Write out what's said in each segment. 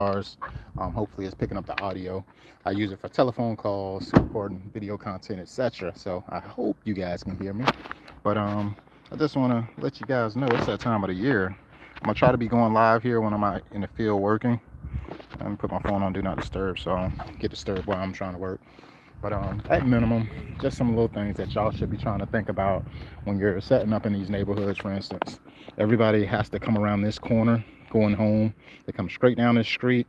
bars. Hopefully it's picking up the audio. I use it for telephone calls, recording video content, etc. So I hope you guys can hear me. But I just want to let you guys know it's that time of the year. I'm gonna try to be going live here when I'm out in the field working. I'm gonna put my phone on do not disturb so I don't get disturbed while I'm trying to work. But at minimum, just some little things that y'all should be trying to think about when you're setting up in these neighborhoods. For instance, everybody has to come around this corner going home. They come straight down this street,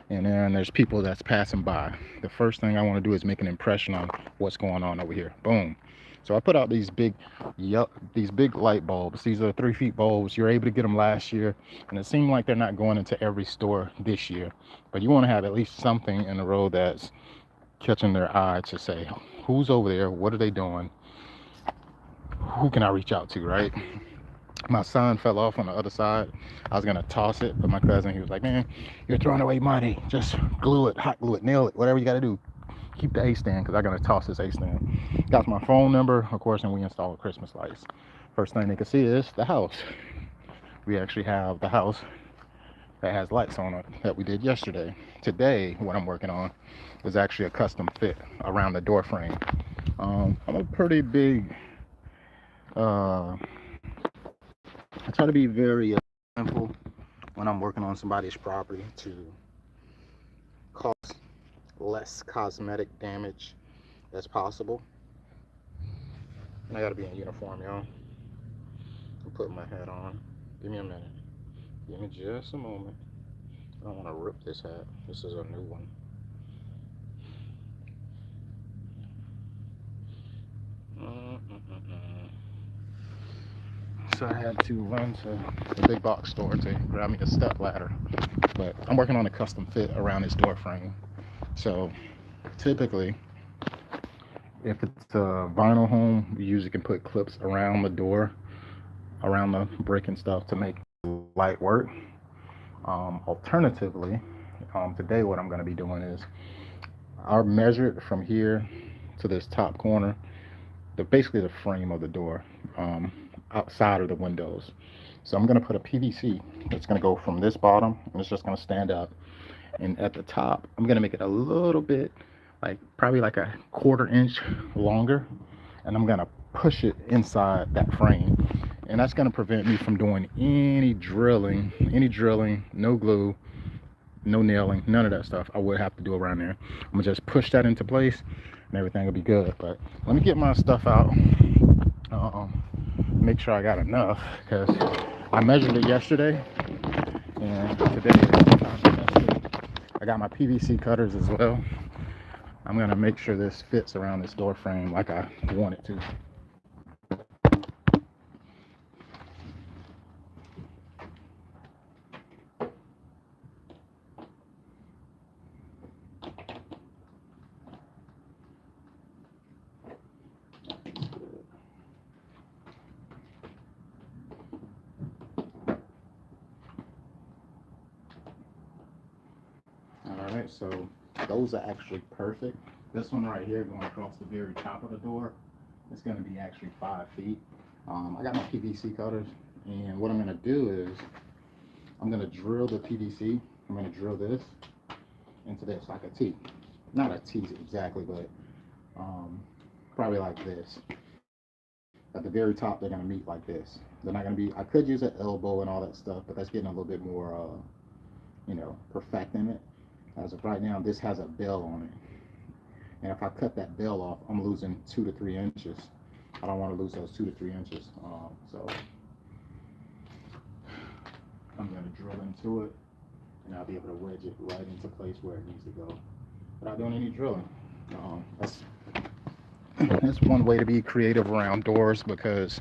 and then there's people that's passing by. The first thing I want to do is make an impression on what's going on over here. Boom. So I put out these big light bulbs. These are 3 feet bulbs. You're able to get them last year, and it seemed like they're not going into every store this year. But you want to have at least something in the road that's catching their eye to say, who's over there? What are they doing? Who can I reach out to, right? My son fell off on the other side. I was gonna toss it, but my cousin, he was like, man, you're throwing away money. Just glue it, hot glue it, nail it, whatever you gotta do. Keep the A-stand, because I'm gonna toss this A-stand. Got my phone number, of course, and we installed Christmas lights. First thing they can see is the house. We actually have the house that has lights on it that we did yesterday. Today, what I'm working on is actually a custom fit around the door frame. I'm a pretty big, uh, I try to be very simple when I'm working on somebody's property to cause less cosmetic damage as possible. And I gotta be in uniform, y'all. I'm putting my hat on. Give me a minute. Give me just a moment. I don't want to rip this hat. This is a new one. So I had to run to the big box store to grab me a step ladder. But I'm working on a custom fit around this door frame. So typically, if it's a vinyl home, you usually can put clips around the door, around the brick and stuff to make light work. Alternatively, today what I'm going to be doing is I'll measure it from here to this top corner, basically the frame of the door, outside of the windows. So I'm going to put a PVC that's going to go from this bottom, and it's just going to stand up. And at the top, I'm going to make it a little bit, like probably like a 1/4 inch longer, and I'm going to push it inside that frame. And that's going to prevent me from doing any drilling, no glue, no nailing, none of that stuff I would have to do around there. I'm gonna just push that into place and everything will be good. But let me get my stuff out, make sure I got enough, because I measured it yesterday and today I got my PVC cutters as well. I'm gonna make sure this fits around this door frame like I want it to. All right, so those are actually perfect. This one right here going across the very top of the door, it's going to be actually 5 feet. I got my PVC cutters, and what I'm going to do is I'm going to drill the PVC. I'm going to drill this into this like a T. Not a T exactly, but probably like this. At the very top, they're going to meet like this. They're not going to be, I could use an elbow and all that stuff, but that's getting a little bit more, perfecting it. As of right now, this has a bell on it. And if I cut that bell off, I'm losing 2 to 3 inches. I don't want to lose those 2 to 3 inches. So I'm going to drill into it, and I'll be able to wedge it right into place where it needs to go without doing any drilling. That's one way to be creative around doors, because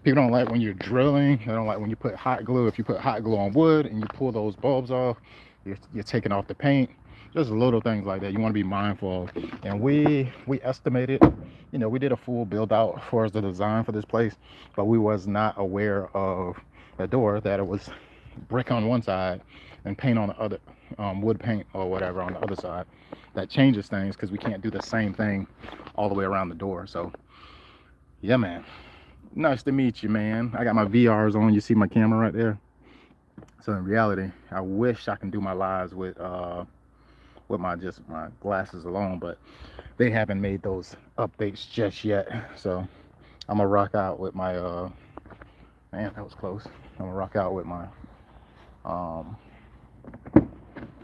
people don't like when you're drilling. They don't like when you put hot glue. If you put hot glue on wood and you pull those bulbs off, you're taking off the paint. Just little things like that you want to be mindful of. And we estimated, we did a full build out for the design for this place, but we was not aware of the door, that it was brick on one side and paint on the other, wood paint or whatever on the other side. That changes things, because we can't do the same thing all the way around the door. So yeah, man, nice to meet you, man. I got my VRs on. You see my camera right there? So in reality, I wish I can do my lives with my just my glasses alone, but they haven't made those updates just yet. So I'm gonna rock out with my man, that was close. I'm gonna rock out with um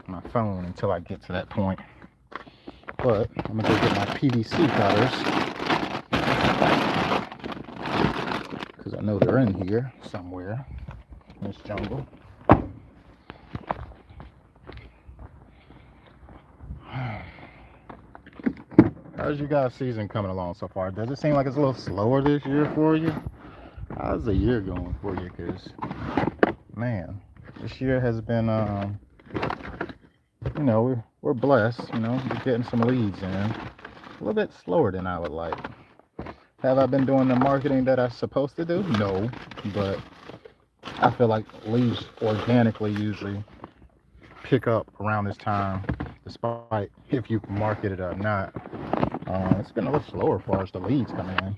my phone until I get to that point. But I'm gonna go get my PVC cutters because I know they're in here somewhere in this jungle. How's you guys' season coming along so far? Does it seem like it's a little slower this year for you? How's the year going for you? Because, man, this year has been, we're blessed, we're getting some leads in. A little bit slower than I would like. Have I been doing the marketing that I'm supposed to do? No, but I feel like leads organically usually pick up around this time, despite if you market it or not. It's been a little slower as far as the leads coming in.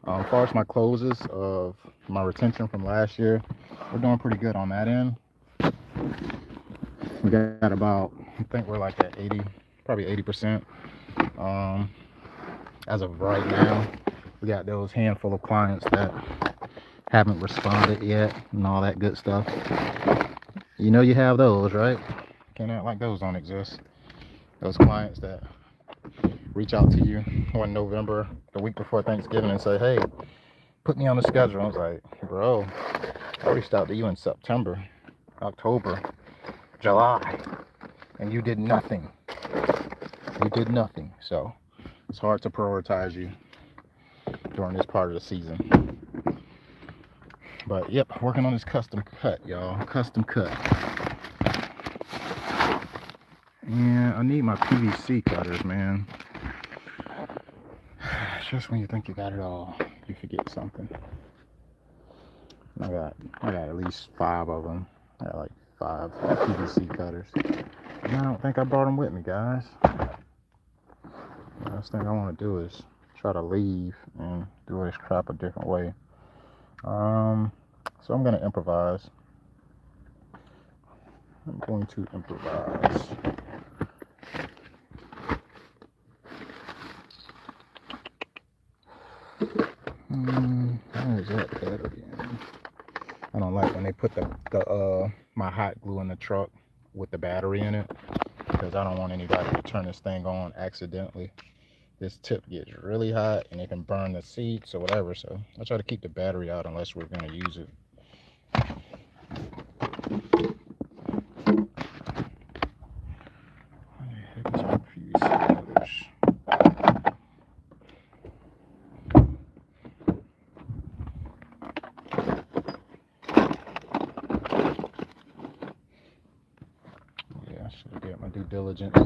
As far as my closes of my retention from last year, we're doing pretty good on that end. We got about, I think we're like at 80, probably 80%. As of right now, we got those handful of clients that haven't responded yet and all that good stuff. You know you have those, right? Can't act like those don't exist. Those clients that reach out to you one November, the week before Thanksgiving, and say, hey, put me on the schedule. I was like, bro, I reached out to you in September, October, July, and you did nothing. You did nothing. So it's hard to prioritize you during this part of the season. But yep, working on this custom cut, y'all. Custom cut. Yeah, I need my PVC cutters, man. Just when you think you got it all, you forget something. I got at least 5 of them. I got like 5 PVC cutters. And I don't think I brought them with me, guys. The last thing I want to do is try to leave and do this crap a different way. So I'm gonna improvise. I'm going to improvise. Where is that battery in? I don't like when they put the my hot glue in the truck with the battery in it, because I don't want anybody to turn this thing on accidentally. This tip gets really hot and it can burn the seats or whatever, so I try to keep the battery out unless we're going to use it. Yeah, I should have did my due diligence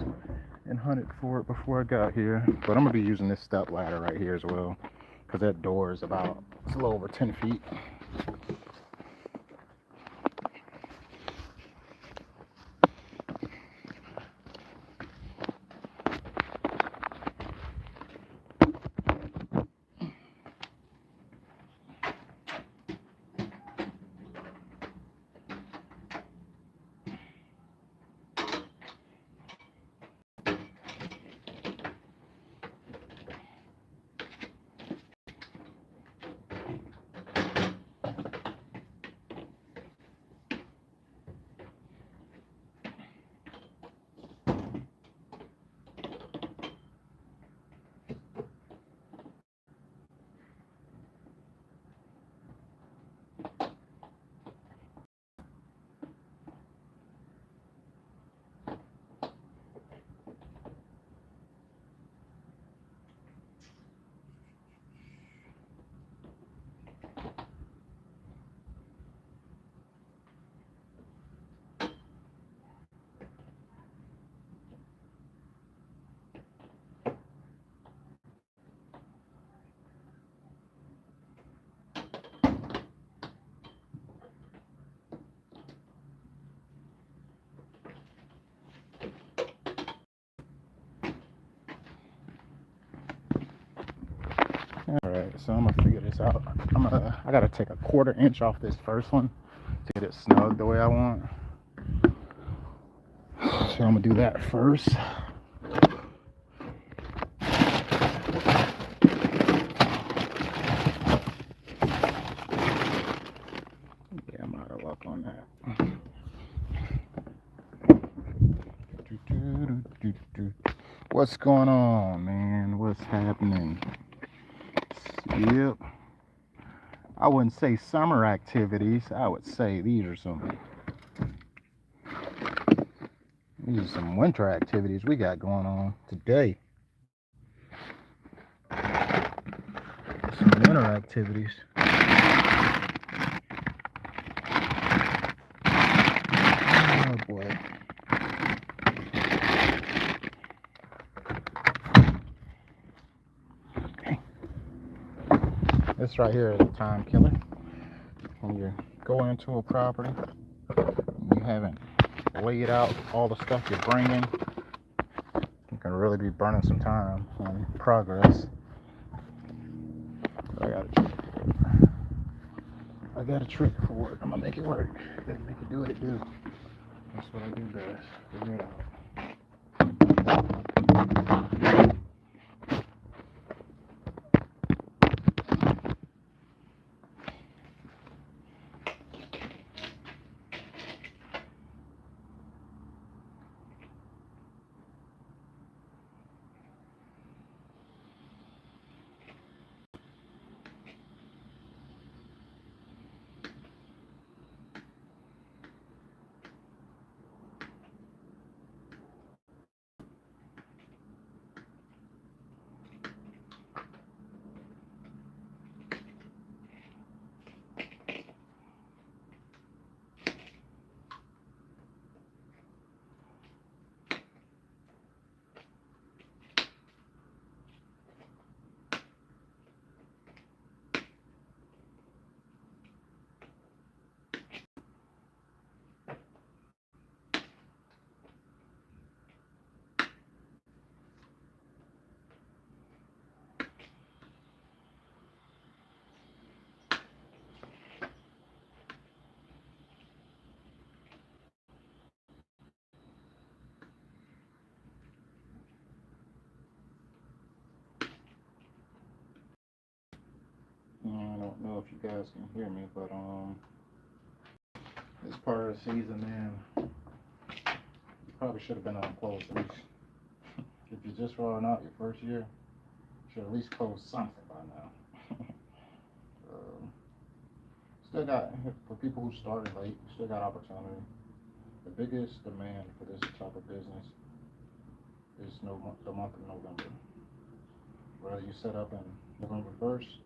and hunted for it before I got here. But I'm going to be using this step ladder right here as well, because that door is about, it's a little over 10 feet. All right, so I'm gonna figure this out. I gotta take a 1/4 inch off this first one get it snug the way I want. So I'm gonna do that first. Yeah, I'm out of luck on that. What's going on, man? What's happening? Yep. I wouldn't say summer activities. I would say these are some winter activities we got going on today. Some winter activities. Oh boy. This right here is a time killer. When you go into a property, you haven't laid out all the stuff you're bringing, you can really be burning some time on progress. I got a trick for it. I'm gonna make it work. Make it do what it do. That's what I do best. Figure it out. I don't know if you guys can hear me, but this part of the season, man, you probably should have been on a closed leash. If you're just rolling out your first year, you should at least close something by now. Still got, for people who started late, still got opportunity. The biggest demand for this type of business is the month of November. Whether you set up in November 1st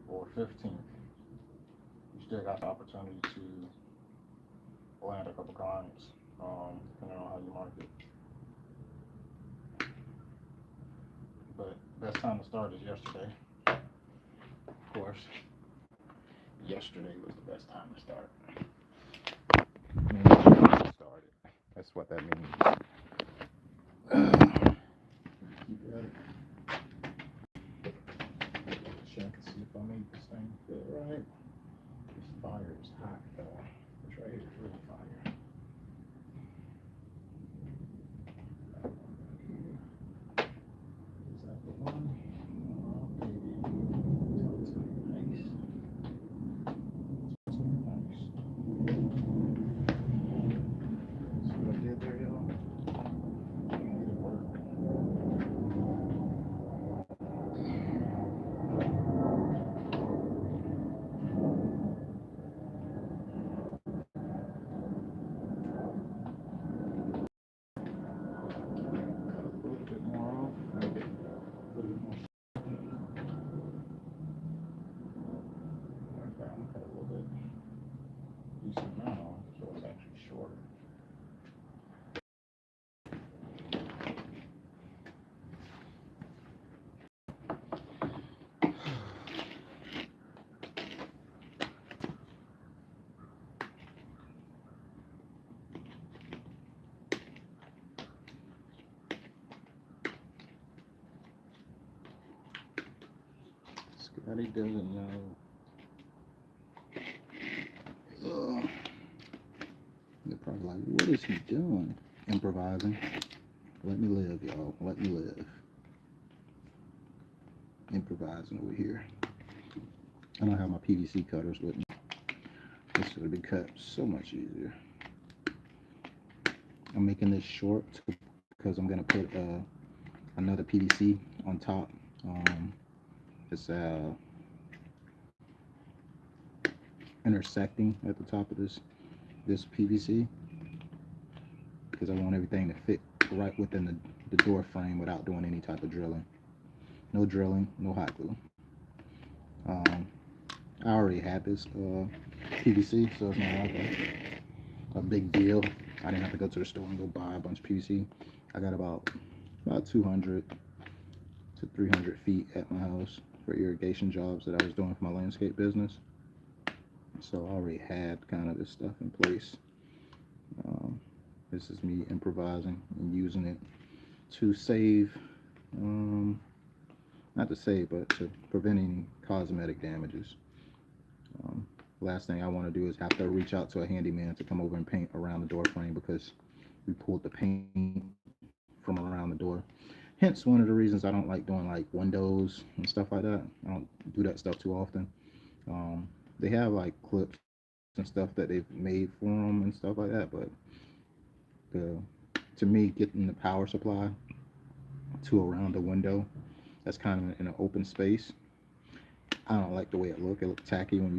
or 15th, you still got the opportunity to land a couple clients, depending on how you market. But best time to start is yesterday. Of course, yesterday was the best time to start. Started. That's what that means. Check and see if I made this thing fit right. This fire is hot though. This right here is really fire. Is that the one? Oh, baby. Nice. Nice. See what I did there, y'all? Made it work. Cut a little bit more off. Make it a little bit more. Okay, I'm gonna cut a little bit decent amount off, so it's actually shorter. Scotty doesn't know is he doing? Improvising. Let me live, y'all. Let me live. Improvising over here. I don't have my PVC cutters with me. This would be cut so much easier. I'm making this short because I'm gonna put another PVC on top. It's intersecting at the top of this PVC because I want everything to fit right within the door frame without doing any type of drilling. No drilling, no hot glue. I already had this PVC, so it's not like a big deal. I didn't have to go to the store and go buy a bunch of PVC. I got about 200 to 300 feet at my house for irrigation jobs that I was doing for my landscape business. So I already had kind of this stuff in place. This is me improvising and using it to save, not to save, but to prevent any cosmetic damages. Last thing I want to do is have to reach out to a handyman to come over and paint around the door frame because we pulled the paint from around the door. Hence one of the reasons I don't like doing like windows and stuff like that. I don't do that stuff too often. They have like clips and stuff that they've made for them and stuff like that, but to me, getting the power supply to around the window that's kind of in an open space, I don't like the way it looks. It looks tacky when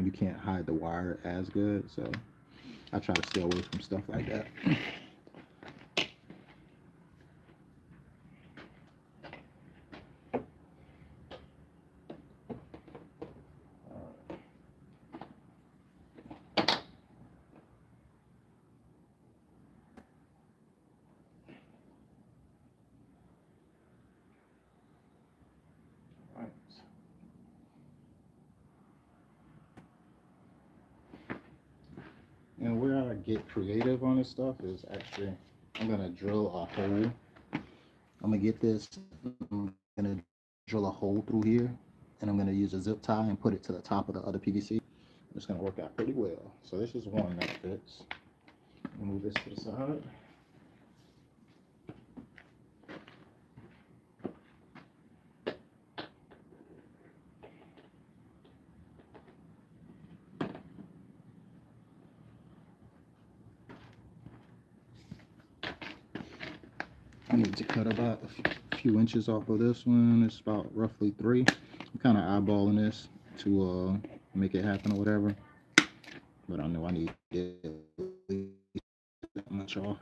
you can't hide the wire as good. So I try to stay away from stuff like that. And where I get creative on this stuff is actually, I'm gonna drill a hole. I'm gonna get this, I'm gonna drill a hole through here, and I'm gonna use a zip tie and put it to the top of the other PVC. It's gonna work out pretty well. So this is one that fits. Move this to the side. I need to cut about a few inches off of this one. It's about roughly 3. I'm kind of eyeballing this to make it happen or whatever. But I know I need to get at least that much off.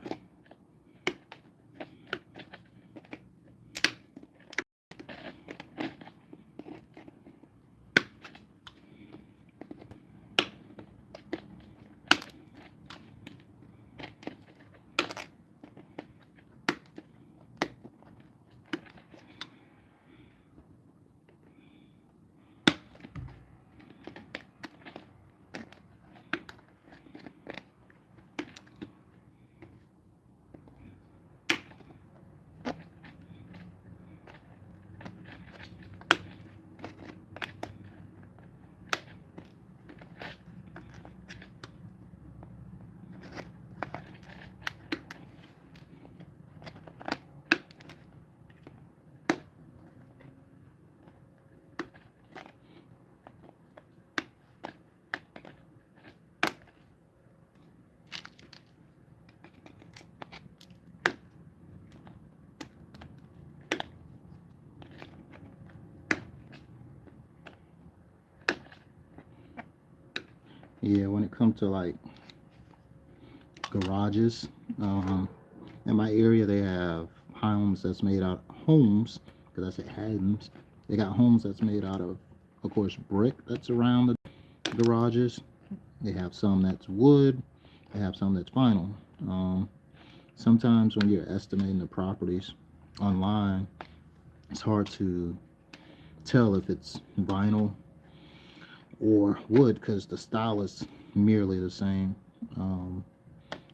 Yeah, when it comes to like garages, in my area they have homes that's made out homes, because I said homes. They got homes that's made out of course, brick that's around the garages. They have some that's wood. They have some that's vinyl. Sometimes when you're estimating the properties online, it's hard to tell if it's vinyl or wood because the style is merely the same.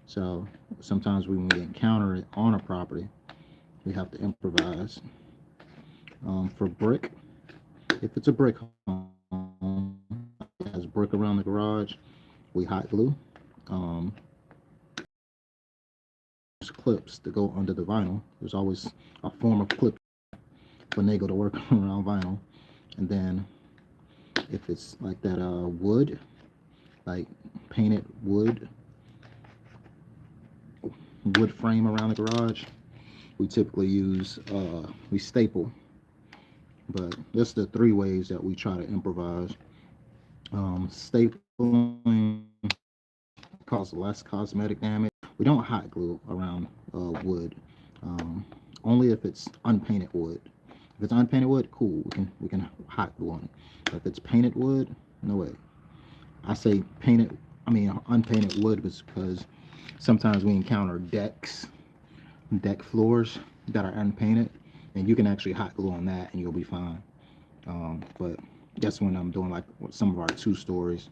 So sometimes when we encounter it on a property, we have to improvise. For brick, if it's a brick home, it has brick around the garage, we hot glue. use clips to go under the vinyl. There's always a form of clip finagle to work around vinyl. And then if it's like that wood, like painted wood frame around the garage, we typically use we staple. But that's the 3 ways that we try to improvise. Stapling causes less cosmetic damage. We don't hot glue around wood, only if it's unpainted wood. If it's unpainted wood, cool, we can hot glue on it. But if it's painted wood, no way. I say unpainted wood was because sometimes we encounter deck floors that are unpainted, and you can actually hot glue on that and you'll be fine. But that's when I'm doing like some of our 2 stories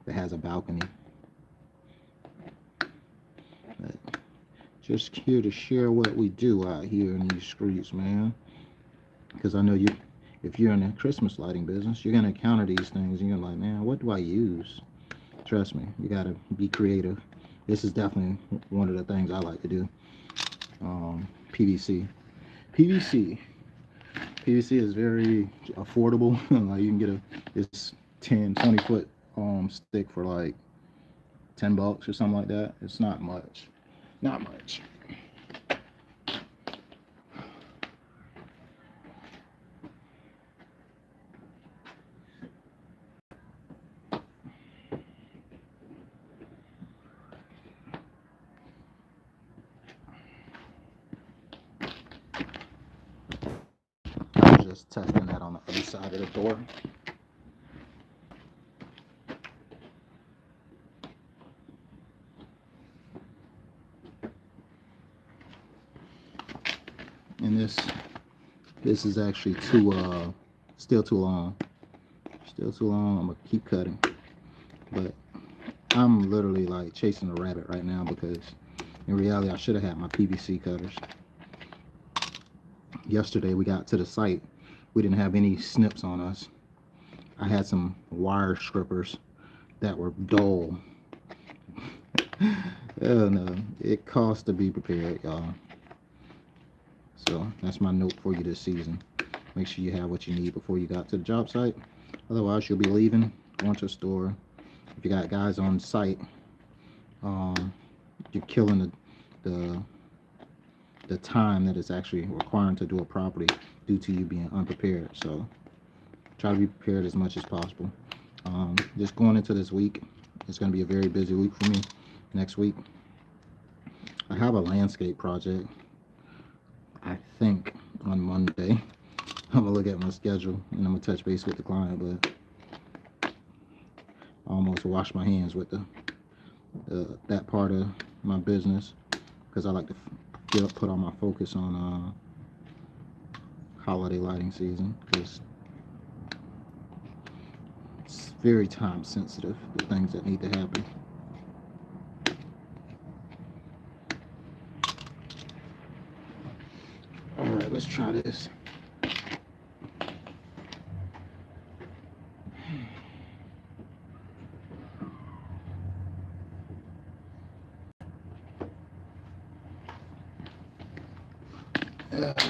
that has a balcony. But just here to share what we do out here in these streets, man. Because I know if you're in the Christmas lighting business, you're gonna encounter these things and you're like, man, what do I use? Trust me, you gotta be creative. This is definitely one of the things I like to do. PVC is very affordable. Like you can get this 10-20 foot stick for like $10 or something like that. It's not much. I was just testing that on the other side of the door. And this is actually still too long. I'm gonna keep cutting, but I'm literally like chasing a rabbit right now, because in reality I should have had my PVC cutters. Yesterday we got to the site, we didn't have any snips on us. I had some wire strippers that were dull. Oh no, it costs to be prepared, y'all. So that's my note for you this season. Make sure you have what you need before you got to the job site. Otherwise, you'll be leaving, going to a store. If you got guys on site, you're killing the time that it's actually requiring to do a property due to you being unprepared. So try to be prepared as much as possible. Just going into this week, it's going to be a very busy week for me. Next week, I have a landscape project. I think on Monday, I'm gonna look at my schedule and I'm gonna touch base with the client, but I almost wash my hands with that part of my business, because I like to put all my focus on holiday lighting season, because it's very time sensitive, the things that need to happen. All right, let's try this.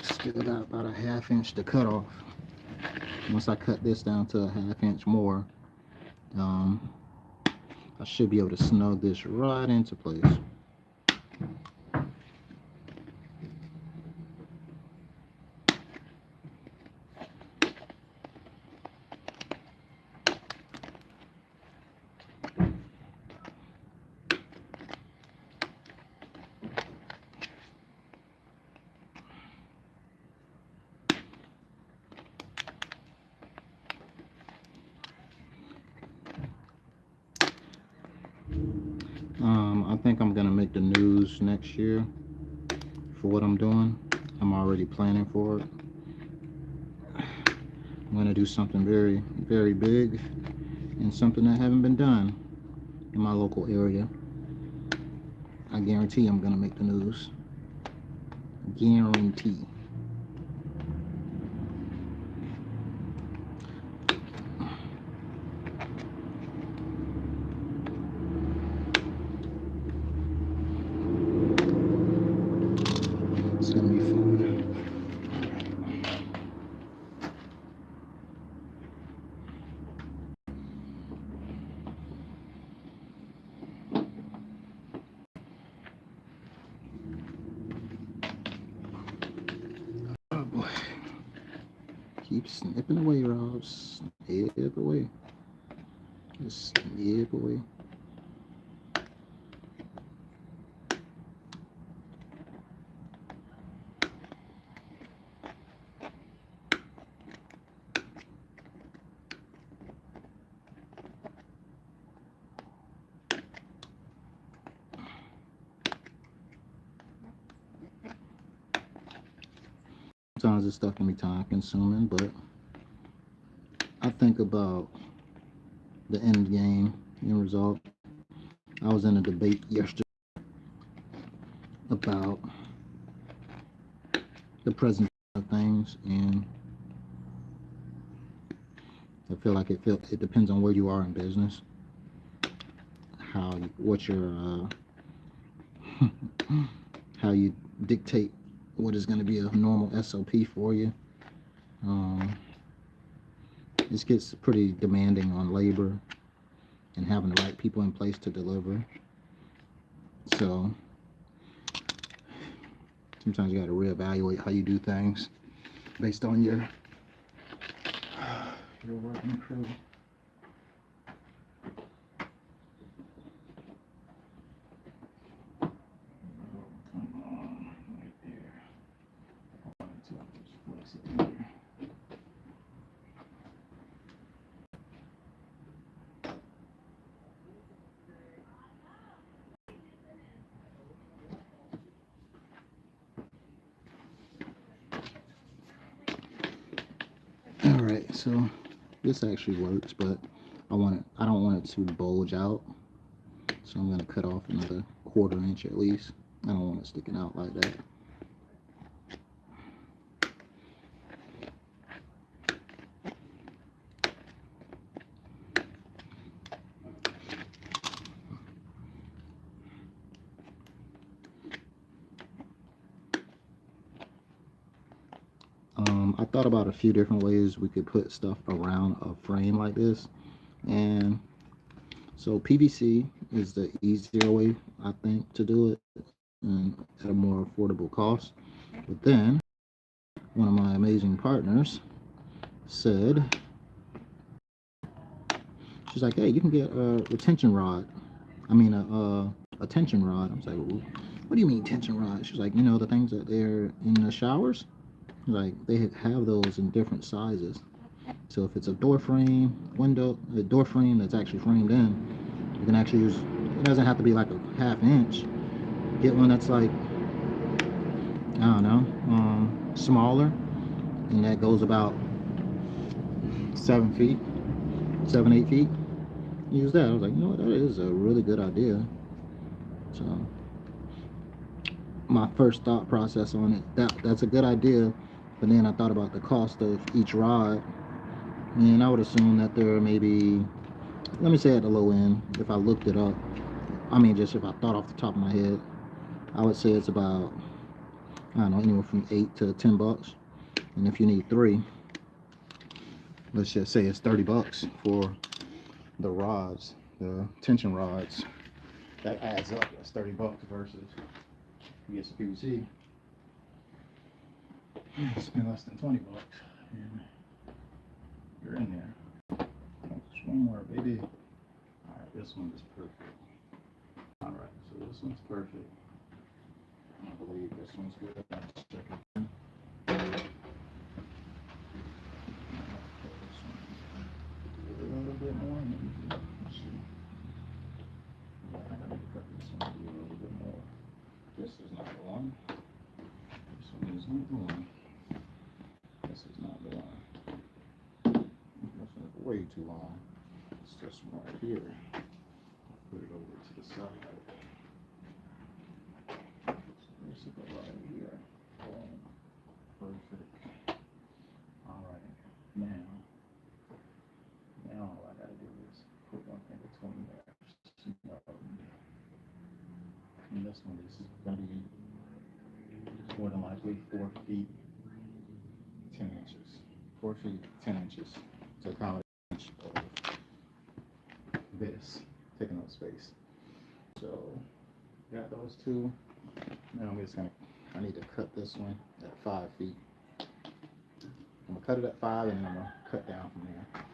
Still got about a 1/2 inch to cut off. Once I cut this down to a 1/2 inch more, I should be able to snug this right into place. I think I'm gonna make the news next year for what I'm doing. I'm already planning for it. I'm gonna do something very, very big, and something that haven't been done in my local area. I guarantee I'm gonna make the news. Guarantee. is gonna be fun. Oh boy. Keep snipping away, Rob. Snip away. Just snip away. Sometimes this stuff can be time consuming, but I think about the end game, end result. I was in a debate yesterday about the present of things, and I feel like it depends on where you are in business, what your how you dictate what is going to be a normal SOP for you. This gets pretty demanding on labor and having the right people in place to deliver. So sometimes you got to reevaluate how you do things based on your working crew. All right, so this actually works, but I don't want it to bulge out, so I'm going to cut off another 1/4 inch at least. I don't want it sticking out like that. I thought about a few different ways we could put stuff around a frame like this, and so PVC is the easier way, I think, to do it, and at a more affordable cost. But then one of my amazing partners said, she's like, hey, you can get a retention rod. I mean a tension rod. I was like, what do you mean tension rod? She's like, you know, the things that they're in the showers, like they have those in different sizes. So if it's a door frame, a door frame that's actually framed in, you can actually use, it doesn't have to be like a 1/2 inch. Get one that's like, I don't know, smaller, and that goes about 7 feet, 8 feet. Use that. I was like, you know what, that is a really good idea. So my first thought process on it, that's a good idea. But then I thought about the cost of each rod, and I would assume that there are maybe, let me say at the low end, if I looked it up, I mean just if I thought off the top of my head, I would say it's about, I don't know, anywhere from $8 to $10. And if you need 3, let's just say it's $30 for the rods, the tension rods. That adds up. That's $30 versus you get some PVC. Spend less than $20, and you're in there. Just one more, baby. All right, this one is perfect. All right, so this one's perfect. I believe this one's good. Let's check it. A little bit more. Let's see. Yeah, I gotta cut this one a little bit more. This is not the one. This one is not the one. This is not the one. This one's way too long. It's this one right here. Put it over to the side. This is right here. Boom. Perfect. All right. Now all I gotta do is put one in between there. And this one is gonna be more than likely 4 feet 10 inches. 4 feet 10 inches to accommodate of this, taking up space. So got those two. Now I'm just gonna, I need to cut this one at 5 feet. I'm gonna cut it at 5 and then I'm gonna cut down from there.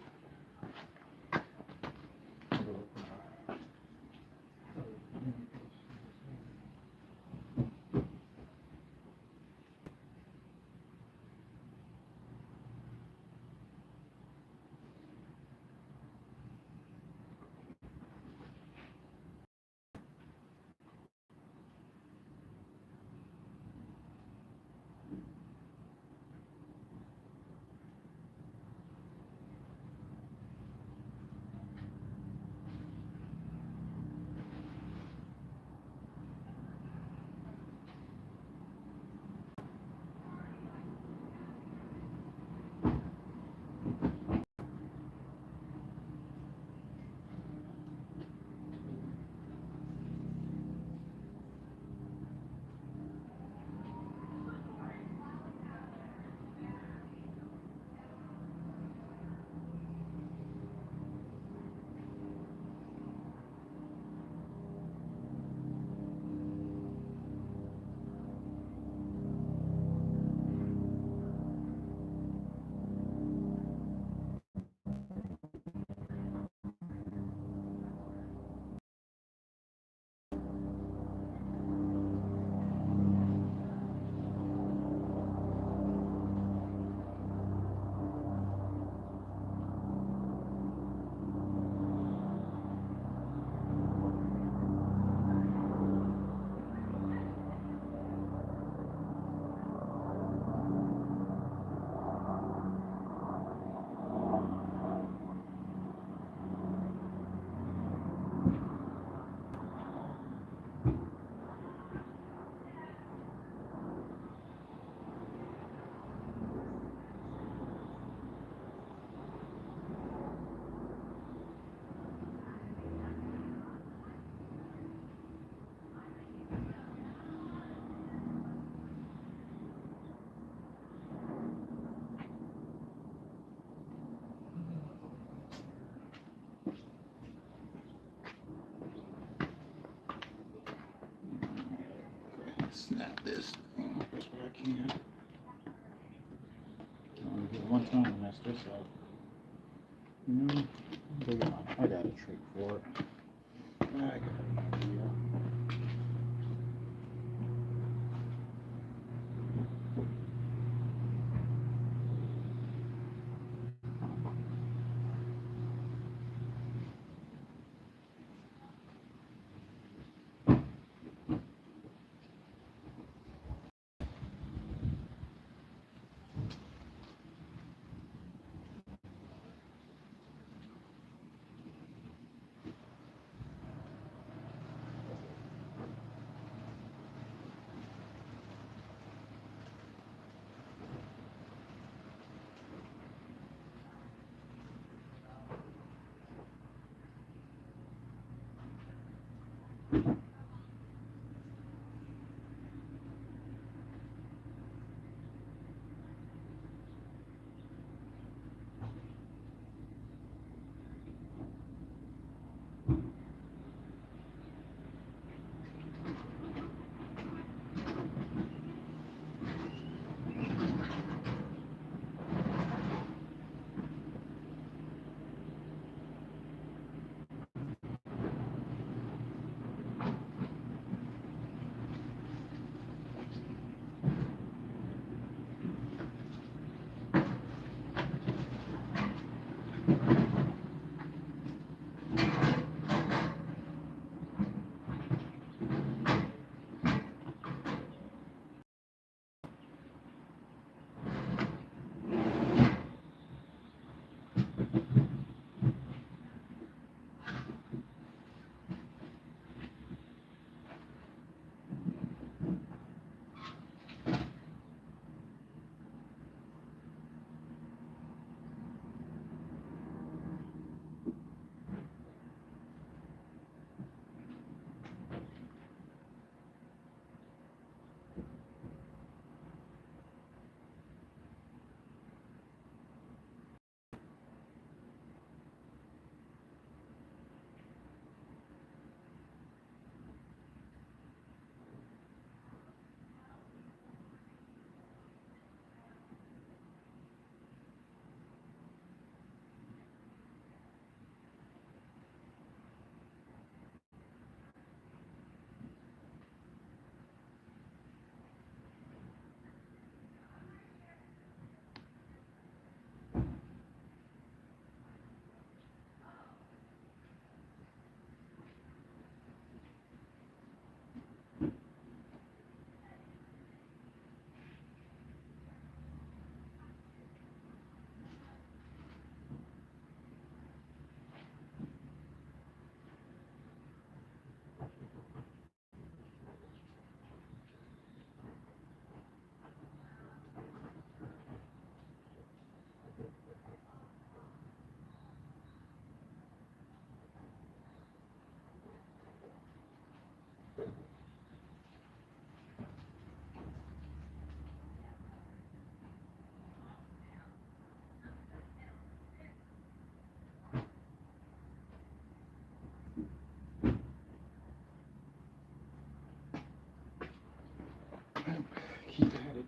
Snap this best way I can. I'm gonna get one time and mess this up. I got a trick for it. I got an idea.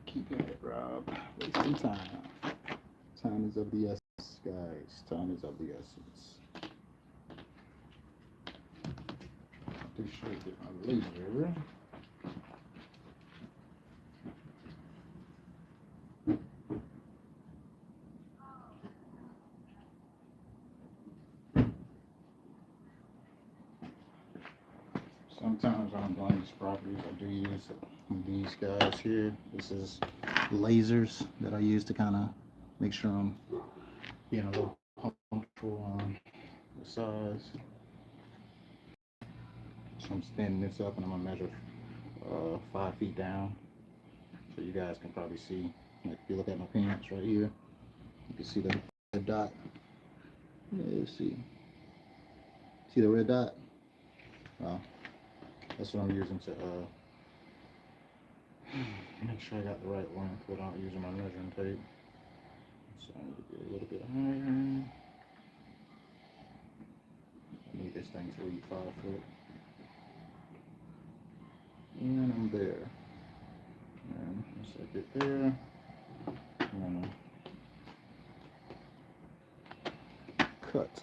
Keep at it, Rob. Wasting time. Time is of the essence, guys. Time is of the essence. Too sure to get my laser. Sometimes on these properties, I do use these guys here. This is lasers that I use to kind of make sure I'm being a little comfortable on the size. So I'm standing this up and I'm gonna measure 5 feet down, so you guys can probably see. Like if you look at my pants right here, you can see the red dot. Yeah, see the red dot. Well, that's what I'm using to make sure I got the right length without using my measuring tape. So I need to get a little bit higher. I need this thing to read 5 foot. And I'm there. And once I get there, I'm gonna cut.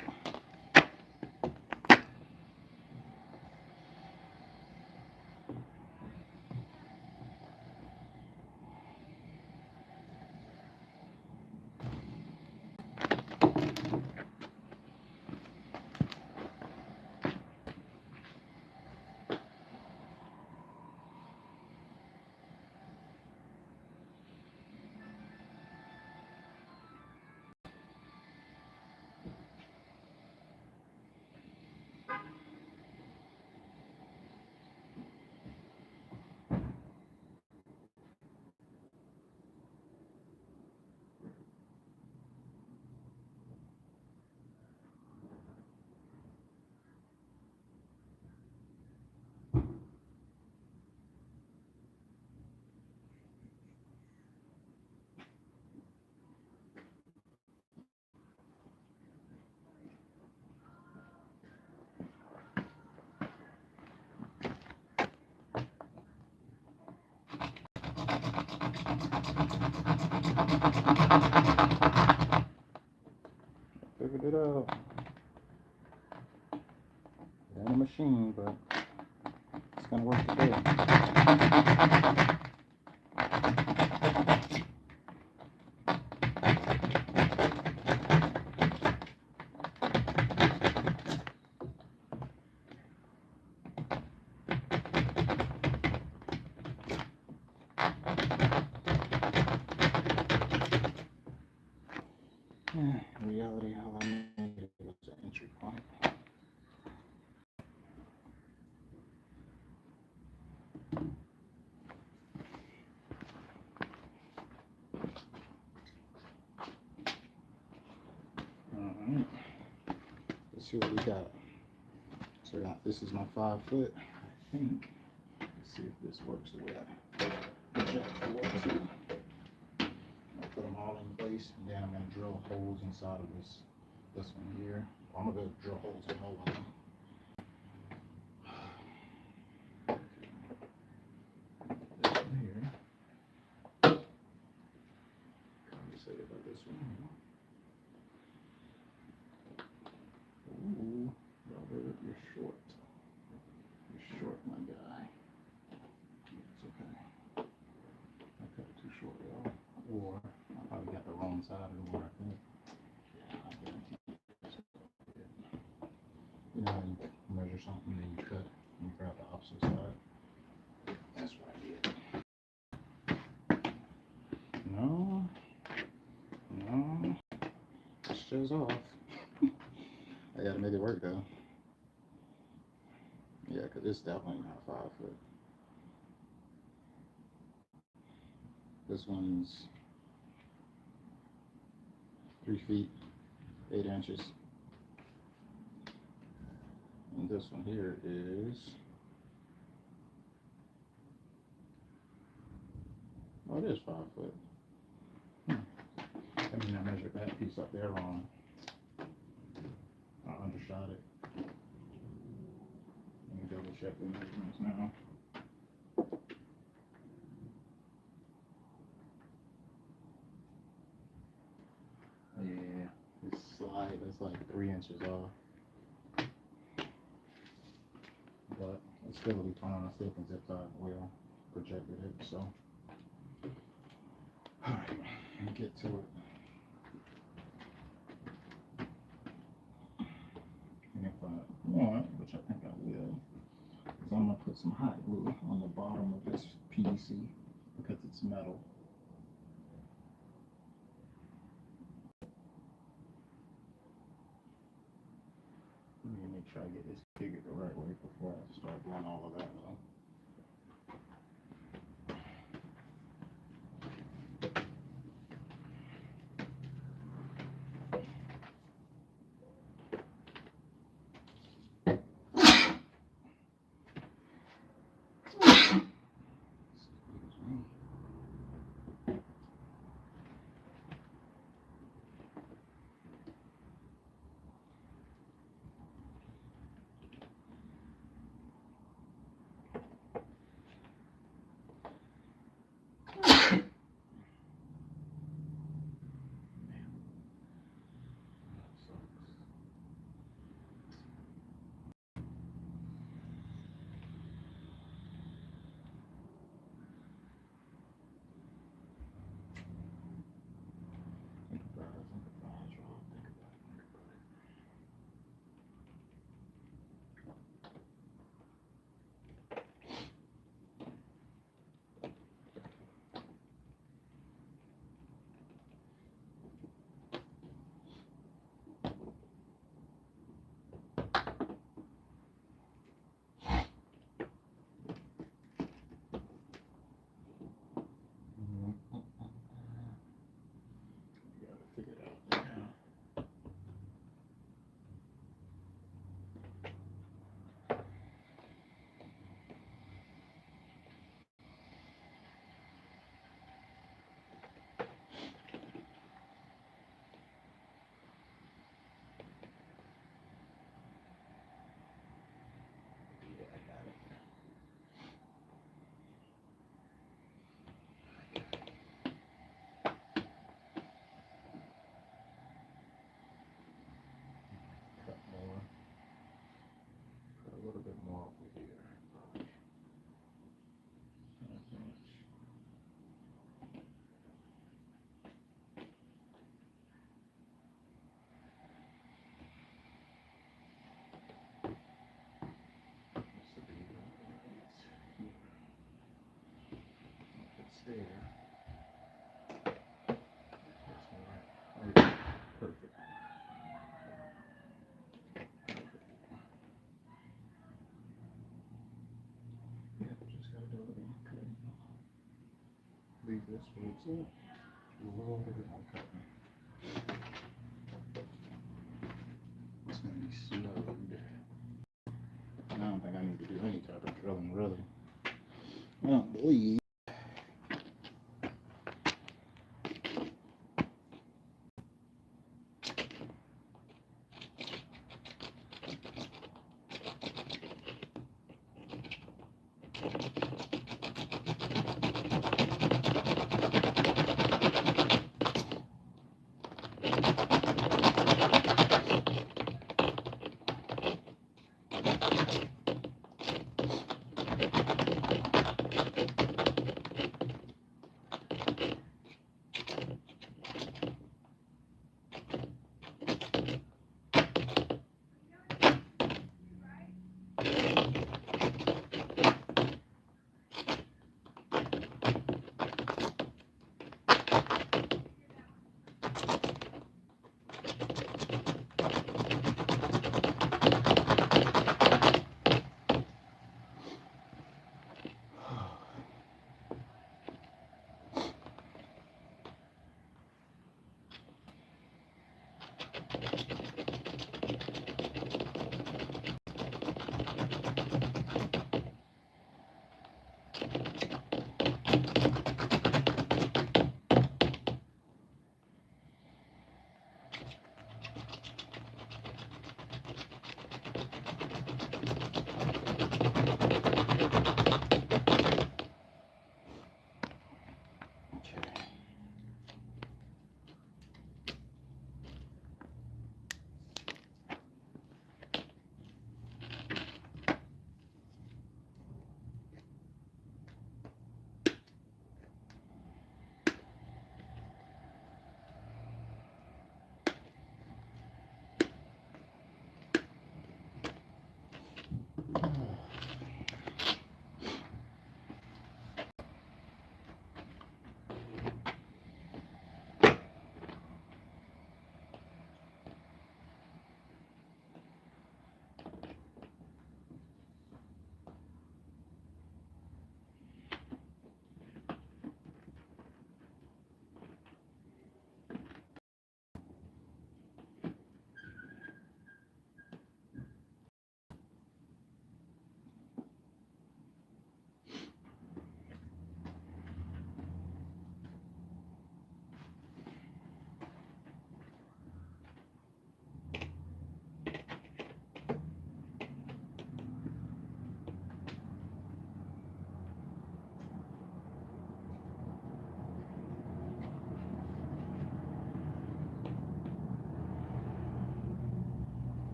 Figured it out. Got a machine, but it's gonna work today. In reality, all I needed was an entry point. Alright, let's see what we got. So this is my 5 foot, I think. Let's see if this works the way I project for it too. I'll put them all in place, and then I'm going to drill holes inside of this one here. I'm going to go drill holes in all of them. This one here. What do you say about this one here? Ooh, Robert, you're short. You're short, my guy. It's okay. I cut it too short, y'all. Or I probably got the wrong side of the work. Yeah, I guarantee it's good. You know, when you measure something and you cut and you grab the opposite side. That's what I did. No, it shows off. I gotta make it work though. Yeah, because it's definitely not 5 foot. This one's 3 feet, 8 inches. And this one here is, oh, it is 5 foot. I mean, I measured that piece up there wrong. I undershot it. Let me double check the measurements now. it's like 3 inches off. But it's still be fine. I still can zip tie it well, projected it. So, alright, let me get to it. And if I want, which I think I will, so I'm gonna put some hot glue on the bottom of this PVC because it's metal. Let me make sure I get this figured the right way before I start doing all of that. Though. A little bit more over here. It's there. Perfect. Yeah, just gotta do it. Okay. Leave this where it's at. Roll it on cutting. It's gonna be slowed. I don't think I need to do any type of drilling really. I don't believe